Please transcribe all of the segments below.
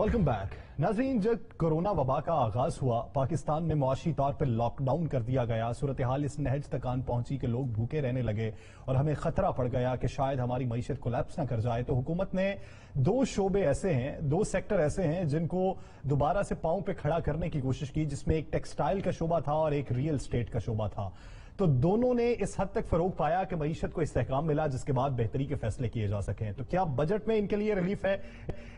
Welcome back. नाज़रीन, जब corona वबा का आगाज हुआ, पाकिस्तान में मुआशी तौर पर लॉकडाउन कर दिया गया। सूरत हाल इस नहज तक आन पहुंची कि लोग भूखे रहने लगे और हमें खतरा पड़ गया कि शायद हमारी मईशत कोलैप्स ना कर जाए। तो हुकूमत ने दो सेक्टर ऐसे हैं जिनको दोबारा से पांव पे खड़ा करने की कोशिश की, जिसमें एक टेक्सटाइल का शोबा था और एक रियल स्टेट का शोबा था। तो दोनों ने इस हद तक फरोग पाया कि मईशत को इस्तेहकाम मिला, जिसके बाद बेहतरी के फैसले किए जा सकें। तो क्या बजट में इनके लिए रिलीफ है?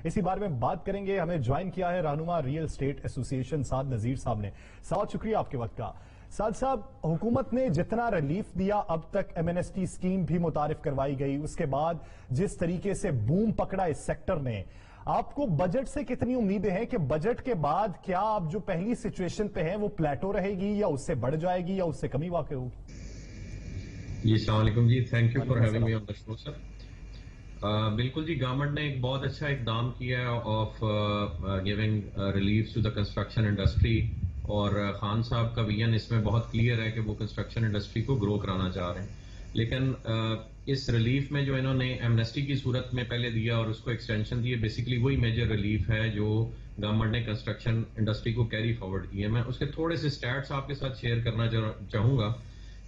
इसी बारे में बात करेंगे। हमें ज्वाइन किया है रहनुमा रियल स्टेट एसोसिएशन साद नजीर साहब ने। साद, शुक्रिया आपके वक्त का। साद साहब, हुकूमत ने जितना रिलीफ दिया, अब तक एमएनएसटी स्कीम भी मुतारिफ करवाई गई, उसके बाद जिस तरीके से बूम पकड़ा इस सेक्टर ने, आपको बजट से कितनी उम्मीदें हैं कि बजट के बाद क्या आप जो पहली सिचुएशन पे हैं वो प्लेटो रहेगी या उससे बढ़ जाएगी या उससे कमी वाक़ई होगी? जी, अस्सलाम वालेकुम जी, thank you for having me on the show sir. बिल्कुल जी, गवर्नमेंट ने एक बहुत अच्छा इकदाम किया है of giving relief to the construction industry, और खान साहब का विजन इसमें बहुत क्लियर है कि वो कंस्ट्रक्शन इंडस्ट्री को ग्रो कराना चाह रहे हैं। लेकिन इस रिलीफ में जो इन्होंने एमनेस्टी की सूरत में पहले दिया और उसको एक्सटेंशन दिए, बेसिकली वही मेजर रिलीफ है जो गवर्नमेंट ने कंस्ट्रक्शन इंडस्ट्री को कैरी फॉरवर्ड किया। मैं उसके थोड़े से स्टैट्स आपके साथ शेयर करना चाहूंगा।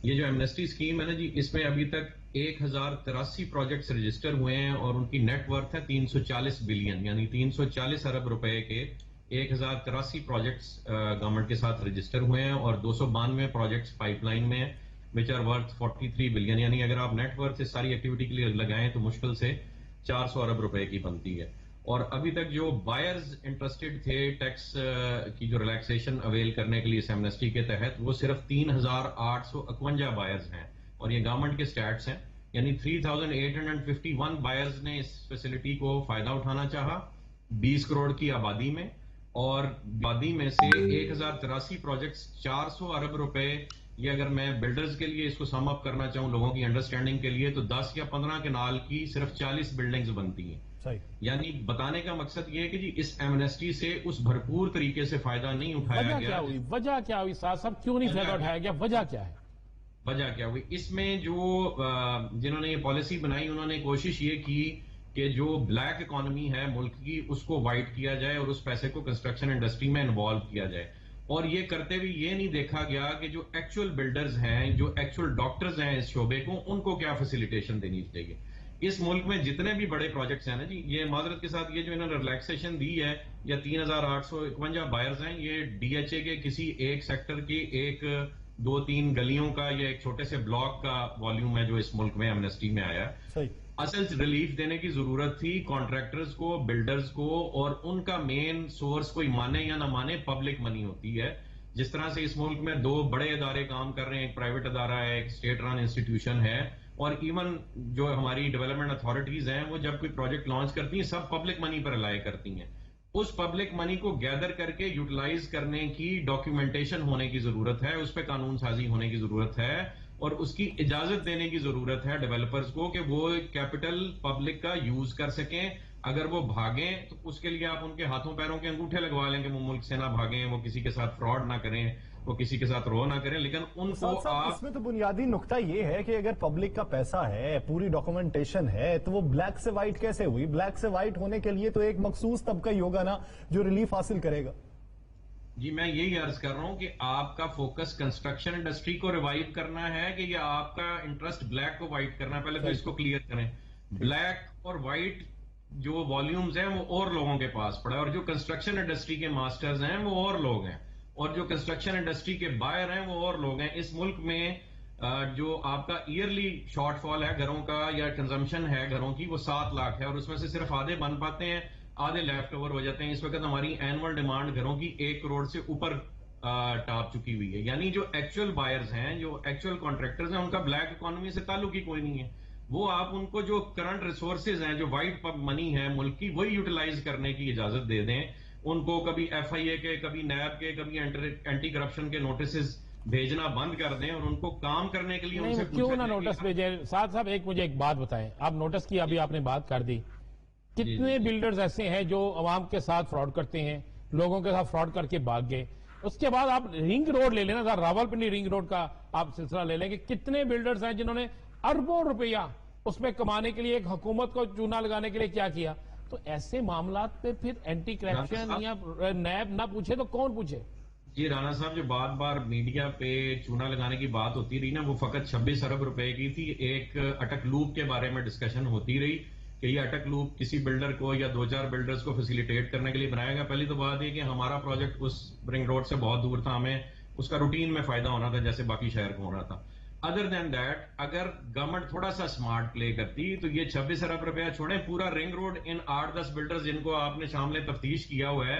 ये जो एमनेस्टी स्कीम है ना जी, इसमें अभी तक 1083 प्रोजेक्ट्स रजिस्टर हुए हैं और उनकी नेट वर्थ है 340 बिलियन, यानी 340 अरब रुपए के 1083 प्रोजेक्ट्स गवर्नमेंट के साथ रजिस्टर हुए हैं और 292 प्रोजेक्ट्स पाइपलाइन में हैं, विच आर वर्थ 43 बिलियन। यानी अगर आप नेट वर्थ इस सारी एक्टिविटी के लिए लगाएं तो मुश्किल से 400 अरब रुपए की बनती है। और अभी तक जो बायर्स इंटरेस्टेड थे टैक्स की जो रिलैक्सेशन अवेल करने के लिए इस एमनेस्टी के तहत, वो सिर्फ 3851 बायर्स हैं और ये गवर्नमेंट के स्टैट्स हैं। यानी 3851 बायर्स ने इस फैसिलिटी को फायदा उठाना चाहा 20 करोड़ की आबादी में, और आबादी में से 1083 प्रोजेक्ट्स 400 अरब रुपए। ये अगर मैं बिल्डर्स के लिए इसको सम अप करना चाहूं लोगों की अंडरस्टैंडिंग के लिए, तो 10 या 15 केनाल की सिर्फ 40 बिल्डिंग्स बनती हैं। यानी बताने का मकसद ये है कि जी इस एमनेस्टी से उस भरपूर तरीके से फायदा नहीं उठाया गया। वजह क्या हुई साहब, क्यों नहीं फायदा उठाया गया? वजह क्या है? वजह क्या हुई इसमें? जो जिन्होंने ये पॉलिसी बनाई उन्होंने कोशिश ये की कि जो ब्लैक इकोनॉमी है मुल्क की उसको वाइट किया जाए और उस पैसे को कंस्ट्रक्शन इंडस्ट्री में इन्वॉल्व किया जाए। और ये करते हुए ये नहीं देखा गया कि जो एक्चुअल बिल्डर्स हैं, जो एक्चुअल डॉक्टर्स हैं इस शोबे को, उनको क्या फैसिलिटेशन देनी चाहिए। इस मुल्क में जितने भी बड़े प्रोजेक्ट्स हैं ना जी, ये माजरत के साथ ये जो इन्होंने रिलैक्सेशन दी है, या 3851 बायर्स हैं, ये डीएचए के किसी एक सेक्टर की 1-2-3 गलियों का या एक छोटे से ब्लॉक का वॉल्यूम है जो इस मुल्क में एमनेस्टी में आया है। असल रिलीफ देने की जरूरत थी कॉन्ट्रैक्टर्स को, बिल्डर्स को, और उनका मेन सोर्स कोई माने या ना माने पब्लिक मनी होती है। जिस तरह से इस मुल्क में 2 बड़े इदारे काम कर रहे हैं, एक प्राइवेट अदारा है, एक स्टेट रन इंस्टीट्यूशन है, और इवन जो हमारी डेवलपमेंट अथॉरिटीज हैं वो जब कोई प्रोजेक्ट लॉन्च करती हैं सब पब्लिक मनी पर रिलाय करती हैं। उस पब्लिक मनी को गैदर करके यूटिलाइज करने की डॉक्यूमेंटेशन होने की जरूरत है, उस पर कानून साजी होने की जरूरत है, और उसकी इजाजत देने की जरूरत है डेवलपर्स को कि वो कैपिटल पब्लिक का यूज कर सकें। अगर वो भागें तो उसके लिए आप उनके हाथों पैरों के अंगूठे लगवा लेंगे, वो मुल्क से ना भागें, वो किसी के साथ फ्रॉड ना करें, वो किसी के साथ रो ना करें, लेकिन उनको आप इसमें तो बुनियादी नुकता ये है कि अगर पब्लिक का पैसा है, पूरी डॉक्यूमेंटेशन है, तो वो ब्लैक से व्हाइट कैसे हुई? ब्लैक से व्हाइट होने के लिए तो एक मखसूस तबका ही होगा ना जो रिलीफ हासिल करेगा। जी, मैं यही अर्ज कर रहा हूं कि आपका फोकस कंस्ट्रक्शन इंडस्ट्री को रिवाइव करना है कि या आपका इंटरेस्ट ब्लैक को व्हाइट करना है? पहले तो इसको क्लियर करें। ब्लैक और व्हाइट जो वॉल्यूम्स हैं वो और लोगों के पास पड़ा है, और जो कंस्ट्रक्शन इंडस्ट्री के मास्टर्स हैं वो और लोग हैं, और जो कंस्ट्रक्शन इंडस्ट्री के बायर हैं वो और लोग हैं। इस मुल्क में जो आपका ईयरली शॉर्टफॉल है घरों का या कंजम्पशन है घरों की, वो 7 लाख है, और उसमें से सिर्फ आधे बन पाते हैं, आधे लेफ्ट ओवर हो जाते हैं। इस वक्त हमारी एनुअल डिमांड घरों की 1 करोड़ से ऊपर टाप चुकी हुई है। यानी जो एक्चुअल बायर्स हैं, जो एक्चुअल कॉन्ट्रैक्टर्स हैं, उनका ब्लैक इकोनॉमी से ताल्लुक ही कोई नहीं है। वो आप उनको जो करंट रिसोर्सेज हैं, जो वाइट मनी है मुल्क की, वही यूटिलाइज करने की इजाजत दे दें उनको। कभी FIA के, कभी नैब के, कभी एंटी करप्शन के नोटिस भेजना बंद कर दें और उनको काम करने के लिए उनसे क्यों ना नोटिस भेजे। साहब मुझे एक बात बताएं, आप नोटिस की अभी आपने बात कर दी, कितने बिल्डर्स ऐसे हैं जो अवाम के साथ फ्रॉड करते हैं, लोगों के साथ फ्रॉड करके भाग गए? उसके बाद आप रिंग रोड ले लेना, रावलपिंडी रिंग रोड का आप सिलसिला ले लें कि कितने बिल्डर्स हैं जिन्होंने अरबों रुपया उसमें कमाने के लिए एक हुकूमत को चूना लगाने के लिए क्या किया। تو ایسے معاملات پہ پھر اینٹی کرپشن یا نیب نہ پوچھے تو کون پوچھے؟ جی رانا صاحب، جو بار بار میڈیا پہ چونا لگانے کی بات ہوتی رہی نا، وہ فقط 26 ارب روپے کی تھی. ایک اٹک لوپ کے بارے میں ڈسکشن ہوتی رہی کہ یہ اٹک لوپ کسی بلڈر کو یا 2-4 بلڈرز کو فیسیلیٹیٹ کرنے کے لیے بنایا گیا. پہلی تو بات یہ کہ ہمارا پروجیکٹ اس رنگ روڈ سے بہت دور تھا، ہمیں اس کا روٹین میں فائدہ ہونا تھا جیسے باقی شہر کو ہونا تھا. ادر دین دیٹ، اگر گورنمنٹ تھوڑا سا سمارٹ پلے کرتی تو یہ 26 ارب روپیہ چھوڑیں، پورا رنگ روڈ ان 8-10 بلڈرز جن کو آپ نے شامل تفتیش کیا ہوا ہے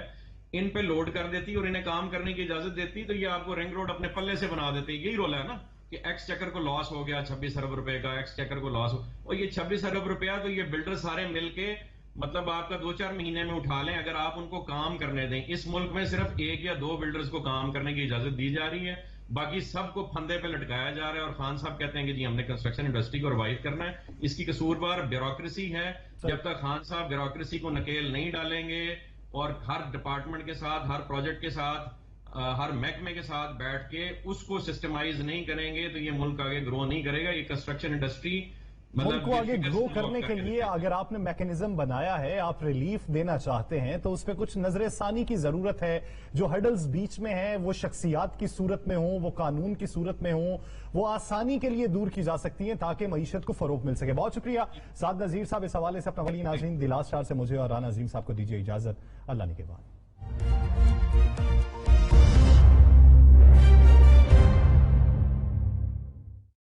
ان پہ لوڈ کر دیتی اور انہیں کام کرنے کی اجازت دیتی، تو یہ آپ کو رنگ روڈ اپنے پلے سے بنا دیتے. یہی رول ہے نا کہ ایکس چکر کو لاس ہو گیا 26 ارب روپے کا، ایکس چکر کو لاس ہو، اور یہ 26 ارب روپیہ تو یہ بلڈر سارے مل کے مطلب آپ کا 2-4 مہینے میں اٹھا لیں اگر آپ ان کو کام کرنے دیں. اس ملک میں صرف 1 یا 2 بلڈرز کو کام کرنے کی اجازت دی جا رہی ہے، باقی سب کو پھندے پہ لٹکایا جا رہا ہے. اور خان صاحب کہتے ہیں کہ جی ہم نے کنسٹرکشن انڈسٹری کو ریوائیو کرنا ہے. اس کی قصوروار بیوروکریسی ہے. جب تک خان صاحب بیوروکریسی کو نکیل نہیں ڈالیں گے اور ہر ڈپارٹمنٹ کے ساتھ، ہر پروجیکٹ کے ساتھ، ہر محکمے کے ساتھ بیٹھ کے اس کو سسٹمائز نہیں کریں گے تو یہ ملک آگے گرو نہیں کرے گا. یہ کنسٹرکشن انڈسٹری ملک کو آگے گرو کرنے کے لیے اگر آپ نے میکنزم بنایا ہے، آپ ریلیف دینا چاہتے ہیں تو اس پہ کچھ نظر ثانی کی ضرورت ہے. جو ہرڈلز بیچ میں ہیں وہ شخصیات کی صورت میں ہوں، وہ قانون کی صورت میں ہوں، وہ آسانی کے لیے دور کی جا سکتی ہیں تاکہ معیشت کو فروغ مل سکے. بہت شکریہ سعد نذیر صاحب. اس حوالے سے اپنا ولی ناظرین دلاس شار سے مجھے اور رانا عظیم صاحب کو دیجیے اجازت. اللہ نے کے بعد.